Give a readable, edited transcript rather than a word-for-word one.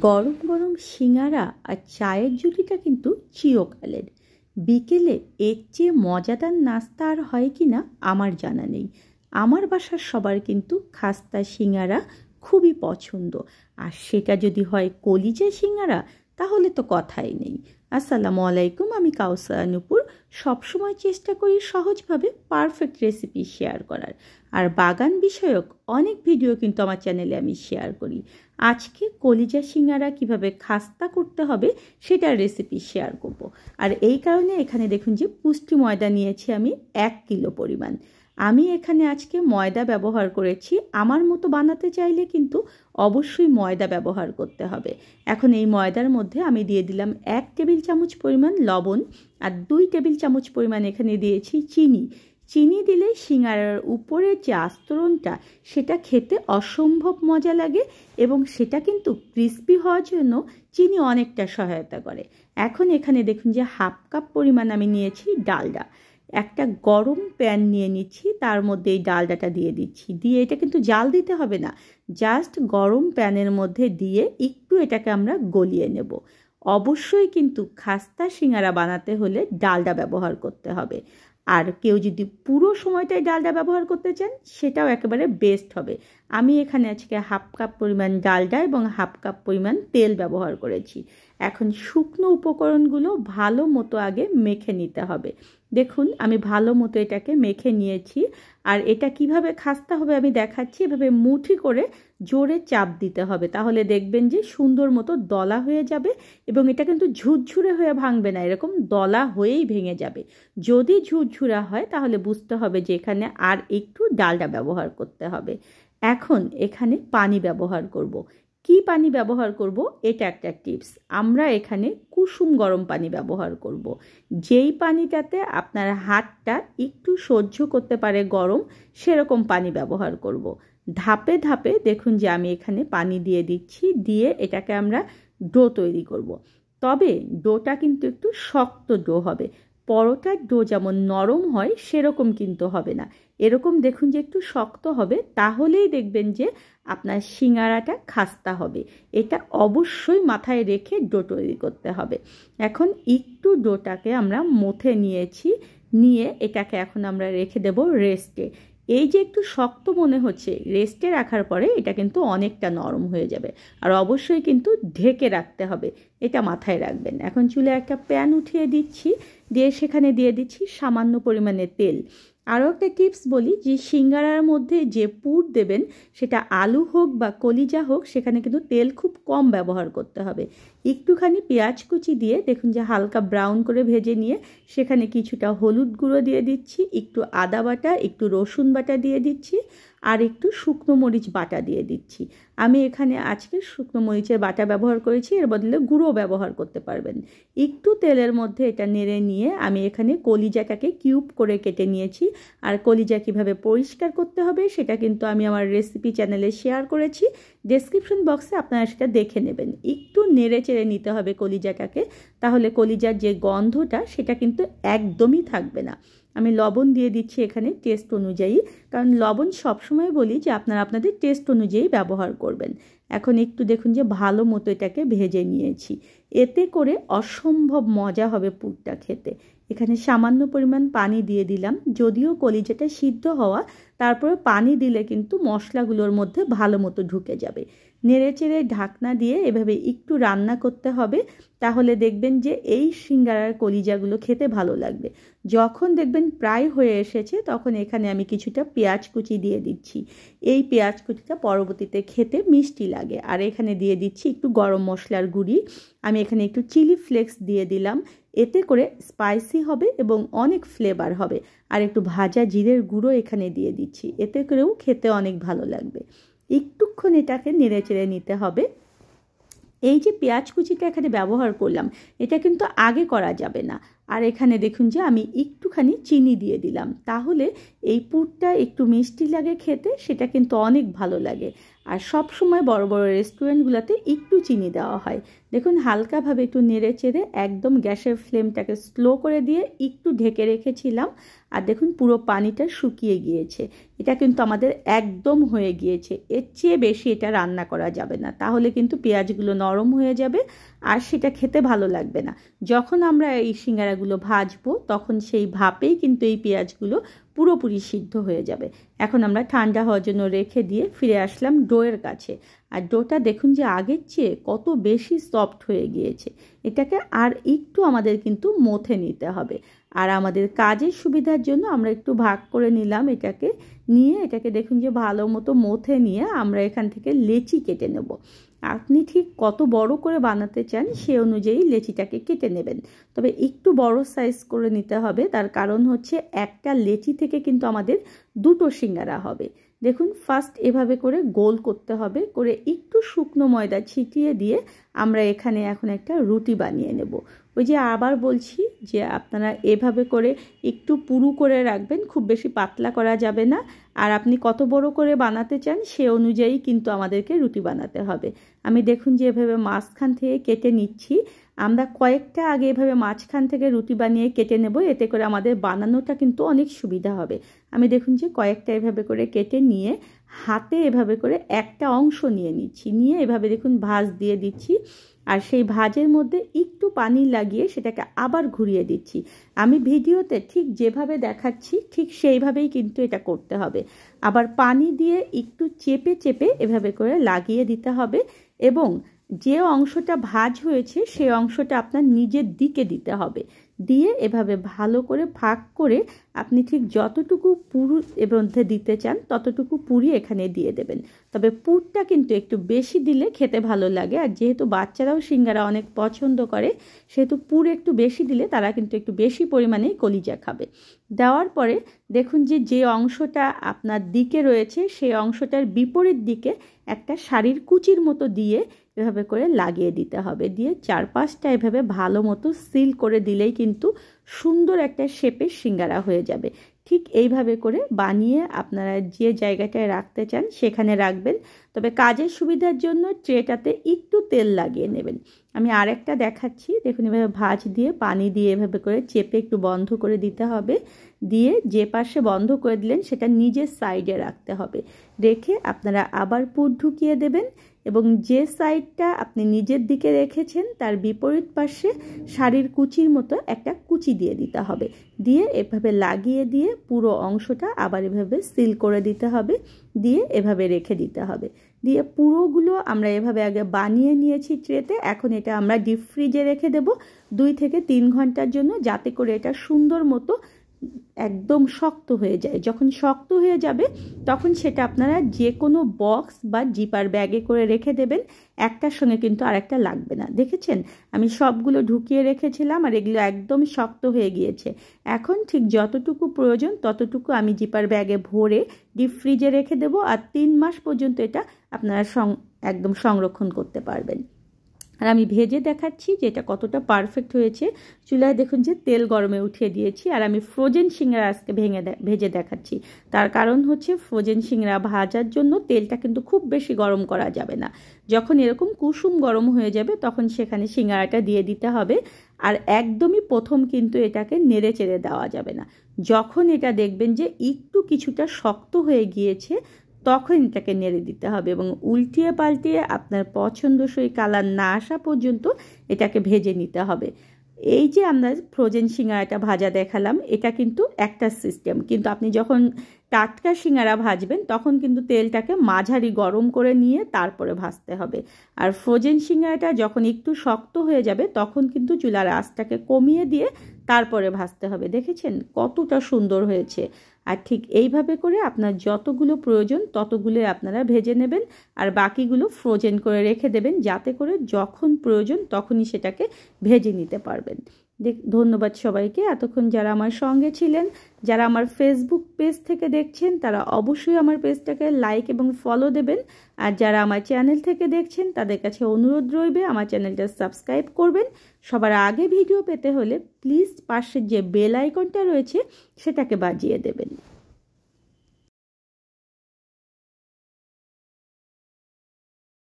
গরম গরম সিঙ্গারা আর চায়ের জুটিটা কিন্তু চিরকালের। বিকেলে এর চেয়ে মজাদার নাস্তা আর হয় কি না আমার জানা নেই। আমার বাসার সবার কিন্তু খাস্তা সিঙ্গারা খুবই পছন্দ, আর সেটা যদি হয় কলিজা সিঙ্গারা তাহলে তো কথাই নেই। আসসালামু আলাইকুম, আমি কাউসার নূপুর। সবসময় চেষ্টা করি সহজভাবে পারফেক্ট রেসিপি শেয়ার করার, আর বাগান বিষয়ক অনেক ভিডিও কিন্তু আমার চ্যানেলে আমি শেয়ার করি। আজকে কলিজা সিঙ্গারা কিভাবে খাস্তা করতে হবে সেটার রেসিপি শেয়ার করব। আর এই কারণে এখানে দেখুন যে পুষ্টি ময়দা নিয়েছি আমি 1 কিলো পরিমাণ। আমি এখানে আজকে ময়দা ব্যবহার করেছি। আমার মতো বানাতে চাইলে কিন্তু অবশ্যই ময়দা ব্যবহার করতে হবে। এখন এই ময়দার মধ্যে আমি দিয়ে দিলাম 1 টেবিল চামচ পরিমাণ লবণ, আর 2 টেবিল চামচ পরিমাণ এখানে দিয়েছি চিনি। চিনি দিলে সিঙ্গারার উপরের যে আস্তরণটা সেটা খেতে অসম্ভব মজা লাগে, এবং সেটা কিন্তু ক্রিস্পি হওয়ার জন্য চিনি অনেকটা সহায়তা করে। এখন এখানে দেখুন যে 1/2 কাপ পরিমাণ আমি নিয়েছি ডালডা। একটা গরম প্যান নিয়ে নিচ্ছি, তার মধ্যে এই ডালডাটা দিয়ে দিচ্ছি। দিয়ে এটা কিন্তু জাল দিতে হবে না, জাস্ট গরম প্যানের মধ্যে দিয়ে একটু এটাকে আমরা গলিয়ে নেব। অবশ্যই কিন্তু খাস্তা সিঙ্গারা বানাতে হলে ডালডা ব্যবহার করতে হবে। আর কেউ যদি পুরো সময়টাই ডালডা ব্যবহার করতে চান সেটাও একেবারে বেস্ট হবে। আমি এখানে আজকে 1/2 কাপ পরিমাণ ডালডা এবং 1/2 কাপ পরিমাণ তেল ব্যবহার করেছি। এখন শুকনো উপকরণগুলো ভালো মতো আগে মেখে নিতে হবে। দেখুন আমি ভালো মতো এটাকে মেখে নিয়েছি। আর এটা কিভাবে খাস্তা হবে আমি দেখাচ্ছি। এভাবে মুঠি করে জোরে চাপ দিতে হবে, তাহলে দেখবেন যে সুন্দর মতো দলা হয়ে যাবে, এবং এটা কিন্তু ঝুরঝুরে হয়ে ভাঙবে না, এরকম দলা হয়েই ভেঙে যাবে। যদি ঝুরঝুরা হয় তাহলে বুঝতে হবে যে এখানে আর একটু ডালডা ব্যবহার করতে হবে। এখন এখানে পানি ব্যবহার করব। কি পানি ব্যবহার করব এটা একটা টিপস। আমরা এখানে কুসুম গরম পানি ব্যবহার করব। যেই পানিটাতে আপনার হাতটা একটু সহ্য করতে পারে গরম, সেরকম পানি ব্যবহার করব। ধাপে ধাপে দেখুন যে আমি এখানে পানি দিয়ে দিচ্ছি, দিয়ে এটাকে আমরা ডো তৈরি করব। তবে ডোটা কিন্তু একটু শক্ত ডো হবে। পরোটার ডো যেমন নরম হয় সেরকম কিন্তু হবে না, এরকম দেখুন যে একটু শক্ত হবে, তাহলেই দেখবেন যে আপনার সিঙ্গারাটা খাস্তা হবে। এটা অবশ্যই মাথায় রেখে ডো তৈরি করতে হবে। এখন একটু ডোটাকে আমরা মথে নিয়েছি, নিয়ে এটাকে এখন আমরা রেখে দেব রেস্টে। এই যে একটু শক্ত মনে হচ্ছে, রেস্টে রাখার পরে এটা কিন্তু অনেকটা নরম হয়ে যাবে। আর অবশ্যই কিন্তু ঢেকে রাখতে হবে, এটা মাথায় রাখবেন। এখন চুলে একটা প্যান উঠিয়ে দিচ্ছি, দিয়ে সেখানে দিয়ে দিচ্ছি সামান্য পরিমাণে তেল। আরও একটা টিপস বলি, যে সিঙ্গারার মধ্যে যে পুর দেবেন সেটা আলু হোক বা কলিজা হোক, সেখানে কিন্তু তেল খুব কম ব্যবহার করতে হবে। একটুখানি পেঁয়াজ কুচি দিয়ে দেখুন যে হালকা ব্রাউন করে ভেজে নিয়ে সেখানে কিছুটা হলুদ গুঁড়ো দিয়ে দিচ্ছি, একটু আদা বাটা, একটু রসুন বাটা দিয়ে দিচ্ছি, আর একটু শুকনো মরিচ বাটা দিয়ে দিচ্ছি। আমি এখানে আজকে শুকনো মরিচের বাটা ব্যবহার করেছি, এর বদলে গুঁড়ো ব্যবহার করতে পারবেন। একটু তেলের মধ্যে এটা নেড়ে নিয়ে আমি এখানে কলিজাটাকে কিউব করে কেটে নিয়েছি। আর কলিজা কিভাবে পরিষ্কার করতে হবে সেটা কিন্তু আমি আমার রেসিপি চ্যানেলে শেয়ার করেছি, ডেসক্রিপশন বক্সে আপনারা সেটা দেখে নেবেন। একটু নেড়ে চেড়ে নিতে হবে কলিজাটাকে, তাহলে কলিজার যে গন্ধটা সেটা কিন্তু একদমই থাকবে না। আমি লবণ দিয়ে দিচ্ছি এখানে টেস্ট অনুযায়ী, কারণ লবণ সবসময় বলি যে আপনারা আপনাদের টেস্ট অনুযায়ী ব্যবহার করবেন। এখন একটু দেখুন যে ভালো মতো এটাকে ভেজে নিয়েছি, এতে করে অসম্ভব মজা হবে পুরটা খেতে। এখানে সামান্য পরিমাণ পানি দিয়ে দিলাম, যদিও কলিজাটা সিদ্ধ হওয়া, তারপরে পানি দিলে কিন্তু মশলাগুলোর মধ্যে ভালো মতো ঢুকে যাবে। নেড়ে চেড়ে ঢাকনা দিয়ে এভাবে একটু রান্না করতে হবে, তাহলে দেখবেন যে এই সিঙ্গারার কলিজাগুলো খেতে ভালো লাগবে। যখন দেখবেন প্রায় হয়ে এসেছে তখন এখানে আমি কিছুটা পেঁয়াজ কুচি দিয়ে দিচ্ছি। এই পেঁয়াজ কুচিটা পরবর্তীতে খেতে মিষ্টি লাগে। আর এখানে দিয়ে দিচ্ছি একটু গরম মশলার গুঁড়ি, আমি এখানে একটু চিলি ফ্লেক্স দিয়ে দিলাম, এতে করে স্পাইসি হবে এবং অনেক ফ্লেভার হবে। আর একটু ভাজা জিরের গুঁড়ো এখানে দিয়ে দিচ্ছি, এতে করেও খেতে অনেক ভালো লাগবে। একটুক্ষণ এটাকে নেড়ে চেড়ে নিতে হবে। এই যে পেঁয়াজ কুচিটা এখানে ব্যবহার করলাম, এটা কিন্তু আগে করা যাবে না। আর এখানে দেখুন যে আমি একটুখানি চিনি দিয়ে দিলাম, তাহলে এই পুরটা একটু মিষ্টি লাগে খেতে, সেটা কিন্তু অনেক ভালো লাগে। আর সব সময় বড় বড় রেস্টুরেন্টগুলোতে একটু চিনি দেওয়া হয়। দেখুন হালকাভাবে একটু নেড়ে চেড়ে একদম গ্যাসের ফ্লেমটাকে স্লো করে দিয়ে একটু ঢেকে রেখেছিলাম। আর দেখুন পুরো পানিটা শুকিয়ে গিয়েছে। এটা কিন্তু আমাদের একদম হয়ে গিয়েছে। এর চেয়ে বেশি এটা রান্না করা যাবে না, তাহলে কিন্তু পেঁয়াজগুলো নরম হয়ে যাবে আর সেটা খেতে ভালো লাগবে না। যখন আমরা এই সিঙ্গারাগুলো ভাজবো তখন সেই ভাপেই কিন্তু এই পেঁয়াজগুলো পুরোপুরি সিদ্ধ হয়ে যাবে। এখন আমরা ঠান্ডা হওয়ার জন্য রেখে দিয়ে ফিরে আসলাম ডোয়ের কাছে। আর ডোটা দেখুন যে আগের চেয়ে কত বেশি সফট হয়ে গিয়েছে। এটাকে আর একটু আমাদের কিন্তু মথে নিতে হবে। আর আমাদের কাজের সুবিধার জন্য আমরা একটু ভাগ করে নিলাম এটাকে। নিয়ে এটাকে দেখুন যে ভালো মতো মথে নিয়ে আমরা এখান থেকে লেচি কেটে নেব। আপনি ঠিক কত বড় করে বানাতে চান সে অনুযায়ী লেচিটাকে কেটে নেবেন। তবে একটু বড় সাইজ করে নিতে হবে, তার কারণ হচ্ছে একটা লেচি থেকে কিন্তু আমাদের দুটো সিঙ্গারা হবে। দেখুন ফার্স্ট এভাবে করে গোল করতে হবে, করে একটু শুকনো ময়দা ছিটিয়ে দিয়ে আমরা এখানে এখন একটা রুটি বানিয়ে নেব। ওই যে আবার বলছি যে আপনারা এভাবে করে একটু পুরু করে রাখবেন, খুব বেশি পাতলা করা যাবে না। আর আপনি কত বড় করে বানাতে চান সে অনুযায়ী কিন্তু আমাদেরকে রুটি বানাতে হবে। আমি দেখুন যে এভাবে মাঝখান থেকে কেটে নিচ্ছি। আমরা কয়েকটা আগে এভাবে মাঝখান থেকে রুটি বানিয়ে কেটে নেব, এতে করে আমাদের বানানোটা কিন্তু অনেক সুবিধা হবে। আমি দেখুন যে কয়েকটা এভাবে করে কেটে নিয়ে হাতে এভাবে করে একটা অংশ নিয়ে নিচ্ছি, নিয়ে এভাবে দেখুন ভাঁজ দিয়ে দিচ্ছি। আর সেই ভাঁজের মধ্যে একটু পানি লাগিয়ে সেটাকে আবার ঘুরিয়ে দিচ্ছি। আমি ভিডিওতে ঠিক যেভাবে দেখাচ্ছি ঠিক সেইভাবেই কিন্তু এটা করতে হবে। আবার পানি দিয়ে একটু চেপে চেপে এভাবে করে লাগিয়ে দিতে হবে, এবং যে অংশটা ভাঁজ হয়েছে সেই অংশটা আপনার নিজের দিকে দিতে হবে। দিয়ে এভাবে ভালো করে ভাগ করে আপনি ঠিক যতটুকু পুর এর মধ্যে দিতে চান ততটুকু পুরি এখানে দিয়ে দেবেন। তবে পুরটা কিন্তু একটু বেশি দিলে খেতে ভালো লাগে, আর যেহেতু বাচ্চারাও সিঙ্গারা অনেক পছন্দ করে সেহেতু পুর একটু বেশি দিলে তারা কিন্তু একটু বেশি পরিমাণে কলিজা খাবে। দেওয়ার পরে দেখুন যে যে অংশটা আপনার দিকে রয়েছে সেই অংশটার বিপরীত দিকে একটা শাড়ির কুচির মতো দিয়ে এভাবে করে লাগিয়ে দিতে হবে। দিয়ে চারপাশটা এভাবে ভালো মতো সিল করে দিলেই কিন্তু সুন্দর একটা শেপের সিঙ্গারা হয়ে যাবে। ঠিক এইভাবে করে বানিয়ে আপনারা যে জায়গাটায় রাখতে চান সেখানে রাখবেন। তবে কাজের সুবিধার জন্য ট্রেটাতে একটু তেল লাগিয়ে নেবেন। আমি আরেকটা দেখাচ্ছি, দেখুন এভাবে ভাঁজ দিয়ে পানি দিয়ে এভাবে করে চেপে একটু বন্ধ করে দিতে হবে। দিয়ে যে পাশে বন্ধ করে দিলেন সেটা নিজের সাইডে রাখতে হবে। রেখে আপনারা আবার পুর ঢুকিয়ে দেবেন, এবং যে সাইডটা আপনি নিজের দিকে রেখেছেন তার বিপরীত পাশে শাড়ির কুচির মতো একটা কুচি দিয়ে দিতে হবে। দিয়ে এভাবে লাগিয়ে দিয়ে পুরো অংশটা আবার এভাবে সিল করে দিতে হবে। দিয়ে এভাবে রেখে দিতে হবে। দিয়ে পুরোগুলো আমরা এভাবে আগে বানিয়ে নিয়েছি ট্রেতে। এখন এটা আমরা ডিপ ফ্রিজে রেখে দেব 2 থেকে 3 ঘন্টার জন্য, যাতে করে এটা সুন্দর মতো একদম শক্ত হয়ে যায়। যখন শক্ত হয়ে যাবে তখন সেটা আপনারা যে কোনো বক্স বা জিপার ব্যাগে করে রেখে দেবেন। একটার সঙ্গে কিন্তু আরেকটা লাগবে না। দেখেছেন আমি সবগুলো ঢুকিয়ে রেখেছিলাম আর এগুলো একদম শক্ত হয়ে গিয়েছে। এখন ঠিক যতটুকু প্রয়োজন ততটুকু আমি জিপার ব্যাগে ভরে ডিপ ফ্রিজে রেখে দেব, আর 3 মাস পর্যন্ত এটা আপনারা একদম সংরক্ষণ করতে পারবেন। আর আমি ভেজে দেখাচ্ছি যে এটা কতটা পারফেক্ট হয়েছে। চুলায় দেখুন যে তেল গরমে উঠিয়ে দিয়েছি, আর আমি ফ্রোজেন সিঙ্গারা আজকে ভেজে দেখাচ্ছি। তার কারণ হচ্ছে ফ্রোজেন সিঙ্গারা ভাজার জন্য তেলটা কিন্তু খুব বেশি গরম করা যাবে না। যখন এরকম কুসুম গরম হয়ে যাবে তখন সেখানে সিঙ্গারাটা দিয়ে দিতে হবে। আর একদমই প্রথম কিন্তু এটাকে নেড়ে চেড়ে দেওয়া যাবে না। যখন এটা দেখবেন যে একটু কিছুটা শক্ত হয়ে গিয়েছে তখন এটাকে নেড়ে দিতে হবে, এবং উল্টিয়ে পাল্টিয়ে আপনার পছন্দসই কালার না আসা পর্যন্ত এটাকে ভেজে নিতে হবে। এই যে আমরা ফ্রোজেন সিঙ্গারাটা ভাজা দেখালাম এটা কিন্তু একটা সিস্টেম, কিন্তু আপনি যখন টাটকা সিঙ্গারা ভাজবেন তখন কিন্তু তেলটাকে মাঝারি গরম করে নিয়ে তারপরে ভাজতে হবে। আর ফ্রোজেন সিঙ্গারাটা যখন একটু শক্ত হয়ে যাবে তখন কিন্তু চুলার আঁচটাকে কমিয়ে দিয়ে তারপরে ভাজতে হবে। দেখেছেন কতটা সুন্দর হয়েছে। আর ঠিক এইভাবে করে আপনার যতগুলো প্রয়োজন ততগুলো আপনারা ভেজে নেবেন, আর বাকিগুলো ফ্রোজেন করে রেখে দেবেন, যাতে করে যখন প্রয়োজন তখনই সেটাকে ভেজে নিতে পারবেন। ধন্যবাদ সবাইকে এতক্ষণ যারা আমার সঙ্গে ছিলেন। যারা আমার ফেসবুক পেজ থেকে দেখছেন তারা অবশ্যই আমার পেজটাকে লাইক এবং ফলো দেবেন, আর যারা আমার চ্যানেল থেকে দেখছেন তাদের কাছে অনুরোধ রইবে আমার চ্যানেলটা সাবস্ক্রাইব করবেন। সবার আগে ভিডিও পেতে হলে প্লিজ পাশের যে বেল আইকনটা রয়েছে সেটাকে বাজিয়ে দেবেন।